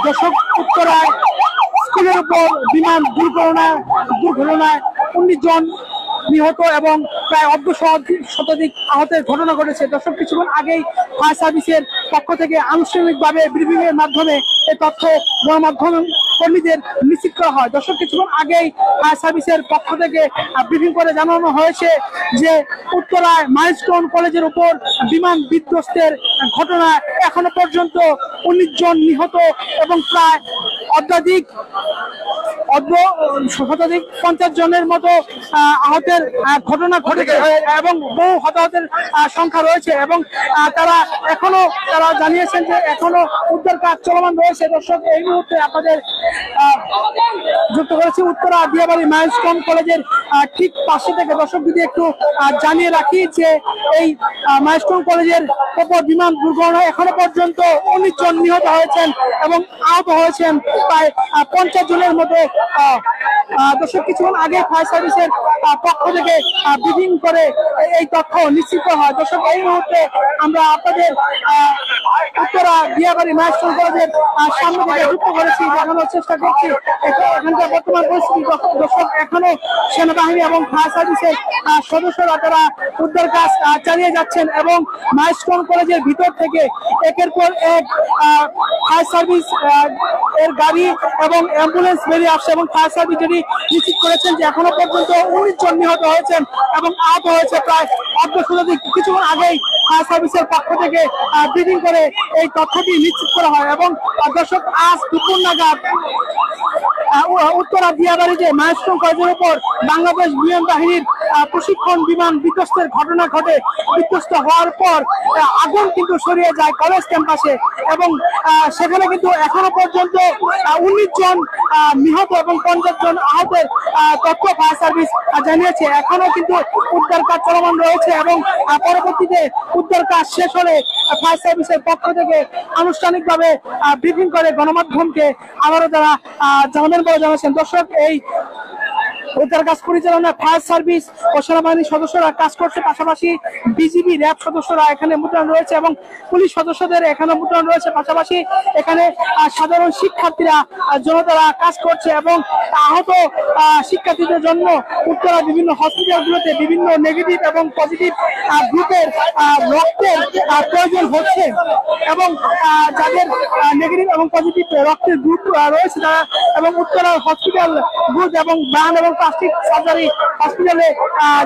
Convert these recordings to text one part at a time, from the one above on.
দর্শক উত্তরায় স্কুলের উপর বিমান দুর্ঘটনায় 19 জন নিহত এবং প্রায় শতাধিক আহতের ঘটনা ঘটেছে। দর্শক কিছুক্ষণ আগেই ফায়ার সার্ভিসের পক্ষ থেকে আনুষ্ঠানিকভাবে ব্রিফিং এর মাধ্যমে এই তথ্য গণমাধ্যম কর্মীদের নিশ্চিত করা হয়। দর্শক কিছুক্ষণ আগেই ফায়ার সার্ভিসের পক্ষ থেকে ব্রিফিং করে জানানো হয়েছে যে উত্তরায় মাইলস্টোন কলেজের উপর বিমান বিধ্বস্তের ঘটনায় এখনো পর্যন্ত 19 জন নিহত এবং প্রায় শতাধিক 50 জনের মতো আহতের ঘটনা ঘটেছে এবং বহু হতাহতের সংখ্যা রয়েছে এবং তারা জানিয়েছেন যে এখনো উদ্ধার কাজ চলমান রয়েছে। দর্শক এই মুহূর্তে আপনাদের যুক্ত করেছি উত্তরা দিয়াবাড়ি মাইলস্টোন কলেজের ঠিক পাশে থেকে। দর্শক যদি একটু জানিয়ে রাখি যে এই মাইলস্টোন কলেজের উপর বিমান দুর্ঘটনায় এখনো পর্যন্ত 19 জন নিহত হয়েছেন এবং আহত হয়েছেন প্রায় 50 জনের মতো। দর্শক কিছুক্ষণ আগে ফায়ার সার্ভিসের পক্ষ থেকে ব্রিফিং করে এই তথ্য নিশ্চিত হয়। দর্শক এই মুহূর্তে আমরা আপনাদের উত্তরা দিয়াবাড়ি মাইলস্টোন কলেজের সামনে থেকে যুক্ত করেছি, দেখানোর চেষ্টা করছি এখানকার বর্তমান পরিস্থিতি। দর্শক এখনো সেনাবাহিনী এবং ফায়ার সার্ভিসের সদস্যরা তারা উদ্ধার কাজ চালিয়ে যাচ্ছেন এবং মাইলস্টোন কলেজের ভিতর থেকে একের পর এক ফায়ার সার্ভিস এর গাড়ি এবং অ্যাম্বুলেন্স বেরিয়ে আসছে এবং ফায়ার সার্ভিস যেটি নিশ্চিত করেছেন যে এখনো পর্যন্ত 19 জন নিহত হয়েছেন এবং আহত হয়েছে প্রায় শতাধিক। কিছুক্ষণ আগেই ফায়ার সার্ভিসের পক্ষ থেকে ব্রিফিং করে এই তথ্যটি নিশ্চিত করা হয় এবং দর্শক আজ দুপুর নাগাদ উত্তরা দিয়াবাড়িতে মাইলস্টোন কলেজের উপর বাংলাদেশ বিমান বাহিনীর প্রশিক্ষণ বিমান বিধ্বস্তের ঘটনা ঘটে। বিধ্বস্ত হওয়ার পর আগুন কিন্তু ছড়িয়ে যায় কলেজ ক্যাম্পাসে এবং সেখানে কিন্তু এখনো পর্যন্ত 19 জন নিহত এবং 50 জন আহতের তথ্য ফায়ার সার্ভিস জানিয়েছে। এখনো কিন্তু উদ্ধার কাজ চলমান রয়েছে এবং পরবর্তীতে উদ্ধার কাজ শেষ হলে ফায়ার সার্ভিসের পক্ষ থেকে আনুষ্ঠানিকভাবে ব্রিফিং করে গণমাধ্যমকে আবারও তারা জানাবেন বলে জানাচ্ছেন। দর্শক এই উদ্ধার কাজ পরিচালনা ফায়ার সার্ভিস ও সেনাবাহিনীর সদস্যরা কাজ করছে, পাশাপাশি বিজিবি র্যাব সদস্যরা এখানে মোতায়েন রয়েছে এবং পুলিশ সদস্যদের এখানে মোতায়েন রয়েছে। পাশাপাশি এখানে সাধারণ শিক্ষার্থীরা জনতারা কাজ করছে এবং আহত শিক্ষার্থীদের জন্য উত্তরা বিভিন্ন হসপিটালগুলোতে বিভিন্ন নেগেটিভ এবং পজিটিভ গ্রুপের রক্তের প্রয়োজন হচ্ছে এবং যাদের নেগেটিভ এবং পজিটিভ রক্তের গ্রুপ রয়েছে তারা এবং উত্তরা হসপিটাল গ্রুপ এবং বান এবং প্লাস্টিক সার্জারি হসপিটালে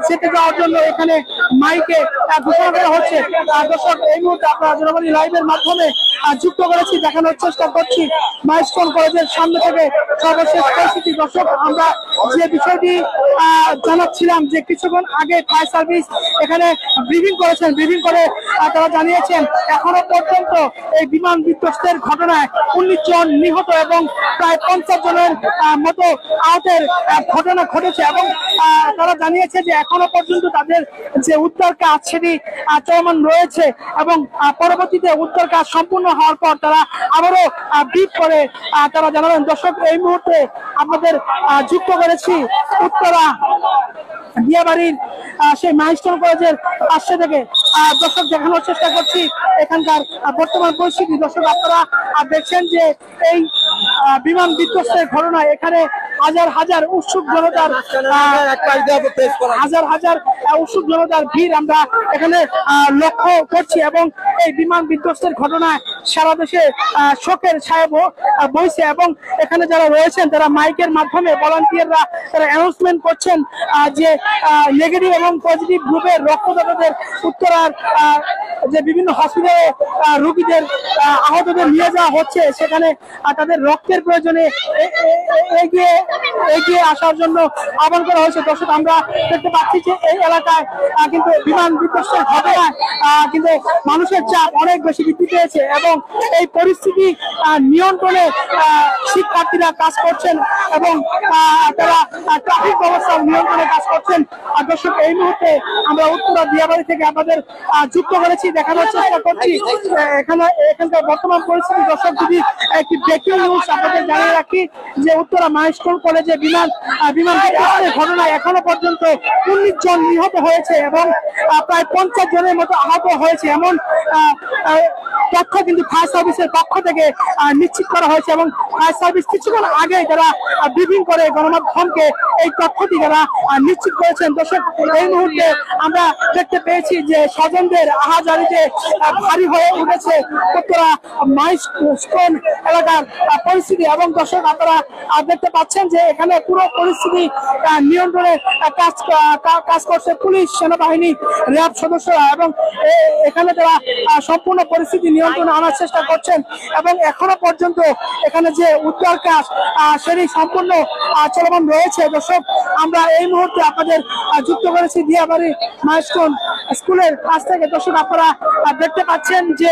যেতে যাওয়ার জন্য এখানে মাইকে ঘোষণা করা হচ্ছে। দর্শক এই মুহূর্তে আপনারা জনগণী লাইভের মাধ্যমে যুক্ত করেছি, দেখানোর চেষ্টা করছি মাইলস্টোন কলেজের সামনে থেকে সর্বশেষ পরিস্থিতি। দর্শক আমরা যে বিষয়টি জানাচ্ছিলাম যে কিছুক্ষণ আগে ফায়ার সার্ভিস এখানে ব্রিফিং করেছেন, ব্রিফিং করে তারা জানিয়েছেন এখনো পর্যন্ত এই বিমান বিধ্বস্তের ঘটনায় 19 জন নিহত এবং প্রায় 50 জনের মতো আহতের ঘটনা ঘটেছে এবং তারা জানিয়েছে যে এখনো পর্যন্ত তাদের যে উদ্ধার কাজ সেটি চলমান রয়েছে এবং পরবর্তীতে উদ্ধার কাজ সম্পূর্ণ হওয়ার পর তারা আবারও ব্রিফ করে তারা জানাবেন। দর্শক এই মুহূর্তে আপনাদের যুক্ত করেছি উত্তরা দিয়াবাড়ির সেই মাইলস্টোন কলেজের পাশে থেকে। দর্শক দেখানোর চেষ্টা করছি এখানকার বর্তমান পরিস্থিতি। দর্শক আপনারা দেখছেন যে এই বিমান বিধ্বস্তের ঘটনায় এখানে হাজার হাজার উৎসুক জনতার ভিড় আমরা এখানে লক্ষ্য করছি এবং এই বিমান বিধ্বস্তের ঘটনায় সারা দেশে শোকের ছায়া বইছে এবং এখানে যারা রয়েছেন তারা মাইকের মাধ্যমে ভলান্টিয়াররা তারা অ্যানাউন্সমেন্ট করছেন যে নেগেটিভ এবং পজিটিভ গ্রুপের রক্তদাতাদের উত্তরার যে বিভিন্ন হসপিটালে রোগীদের আহতদের নিয়ে যাওয়া হচ্ছে সেখানে তাদের রক্তের প্রয়োজনে এগিয়ে আসার জন্য আহ্বান করা হয়েছে। দর্শক আমরা দেখতে পাচ্ছি যে এই এলাকায় কিন্তু বিমান বিধ্বস্তের ঘটনায় কিন্তু মানুষের চাপ অনেক বেশি বৃদ্ধি পেয়েছে এবং এই পরিস্থিতি নিয়ন্ত্রণে শিক্ষার্থীরা কাজ করছেন এবং তারা ট্রাফিক ব্যবস্থা নিয়ন্ত্রণে কাজ করছেন। দর্শক এই মুহূর্তে আমরা উত্তরা দিয়াবাড়ি থেকে আপনাদের যুক্ত করেছি, দেখানোর চেষ্টা করছি এখানকার বর্তমান পরিস্থিতি। দর্শক যদি একটি ব্রেকিং নিউজ আপনাদের জানিয়ে রাখি যে উত্তরা মাইলস্টোন কলেজে বিমান বিধ্বস্তের ঘটনায় এখনো পর্যন্ত 19 জন নিহত হয়েছে এবং প্রায় 50 জনের মতো আহত হয়েছে এমন তথ্য কিন্তু ফায়ার সার্ভিসের পক্ষ থেকে নিশ্চিত করা হয়েছে এবং ফায়ার সার্ভিস কিছুক্ষণ আগে যারা ব্রিফিং করে গণমাধ্যমকে এই তথ্যটি যারা নিশ্চিত করেছেন। দর্শক, এই মুহূর্তে আমরা দেখতে পেয়েছি যে স্বজনদের আহাজারিতে ভারী হয়ে উঠেছে উত্তরা মাইলস্টোন এলাকার পরিস্থিতি। এবং দর্শক, আপনারা দেখতে পাচ্ছেন যে এখানে পুরো পরিস্থিতি নিয়ন্ত্রণে কাজ করছে পুলিশ, সেনাবাহিনী, র্যাব সদস্যরা এবং এখানে তারা সম্পূর্ণ পরিস্থিতি নিয়ন্ত্রণে আনার চেষ্টা করছেন এবং এখনো পর্যন্ত এখানে যে উদ্ধার কাজ সেটি সম্পূর্ণ চলমান রয়েছে। দর্শক, আমরা এই মুহূর্তে আপনাদের যুক্ত করেছি দিয়াবাড়ি মাইলস্টোন স্কুলের কাছ থেকে। দর্শক, আপনারা দেখতে পাচ্ছেন যে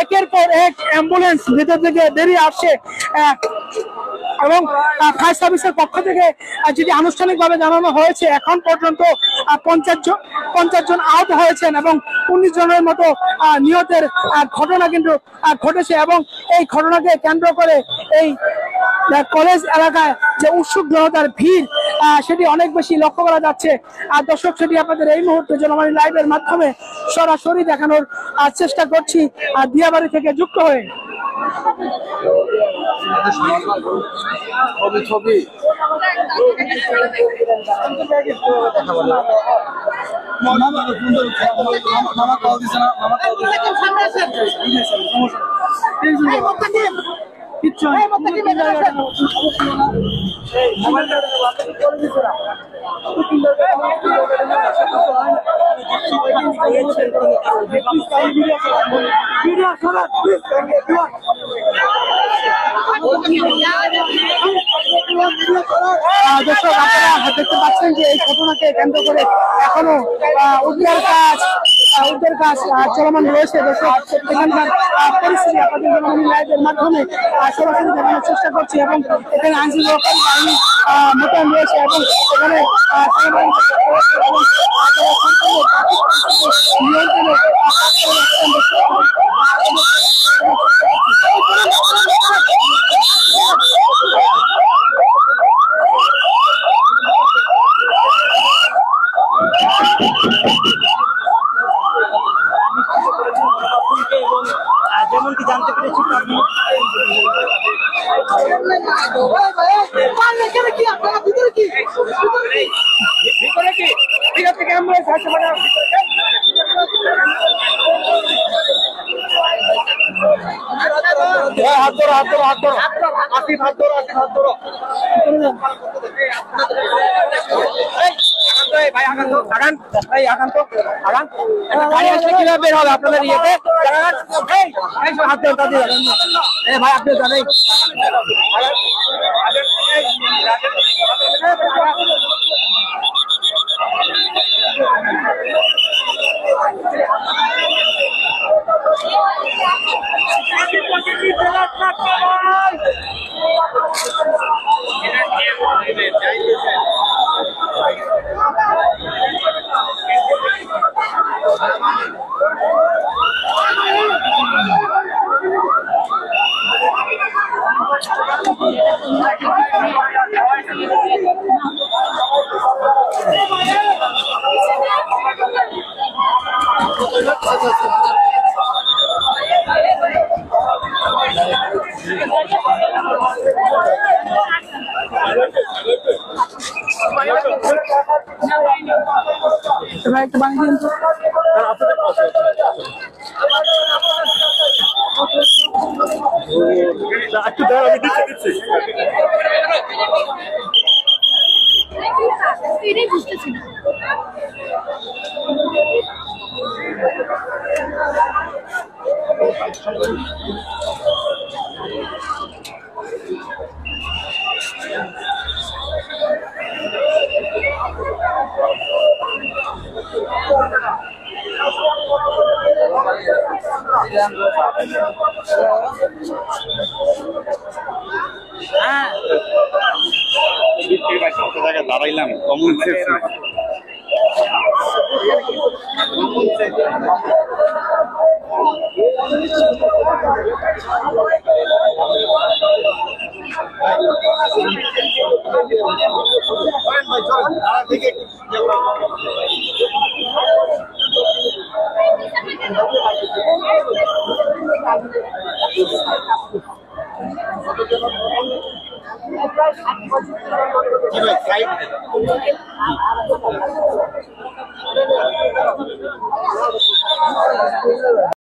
একের পর এক অ্যাম্বুলেন্স ভেতর থেকে বেরিয়ে আসছে এবং ফায়ার সার্ভিসের পক্ষ থেকে যেটি আনুষ্ঠানিকভাবে জানানো হয়েছে এখন পর্যন্ত 50 জন আহত হয়েছেন এবং 19 জনের মতো নিহতের ঘটনা কিন্তু ঘটেছে এবং এই ঘটনাকে কেন্দ্র করে এই কলেজ এলাকায় যে উৎসুক জনতার ভিড় সেটি অনেক বেশি লক্ষ্য করা যাচ্ছে। আর দর্শক, সেটি আপনাদের এই মুহূর্তে জনবাণী লাইভের মাধ্যমে সরাসরি দেখানোর চেষ্টা করছি দিয়াবাড়ি থেকে যুক্ত হয়ে। ছবি দর্শক, আপনারা দেখতে পাচ্ছেন যে এই ঘটনাকে কেন্দ্র করে এখনো উদ্ধার কাজ চলমান রয়েছে। দর্শক, এখানকার পরিস্থিতি আপনাদের জনগণ লাইভের মাধ্যমে সরাসরি দেখানোর চেষ্টা করছি এবং এখানে আইনশৃঙ্খলা বাহিনী মোতায়েন রয়েছে এবং এখানে যেমনটি জানতে পেরেছি গাড়ি আসলে কিভাবে বের হবে আপনাদের ইয়েতে হাত ভাই আপনি জানেন একটা বানিয়ে দিন তো। একটু ধর, আমি দিচ্ছি বুঝতেছি না। দাঁড়াইলাম কমন সেন্স জি ভাই সাইড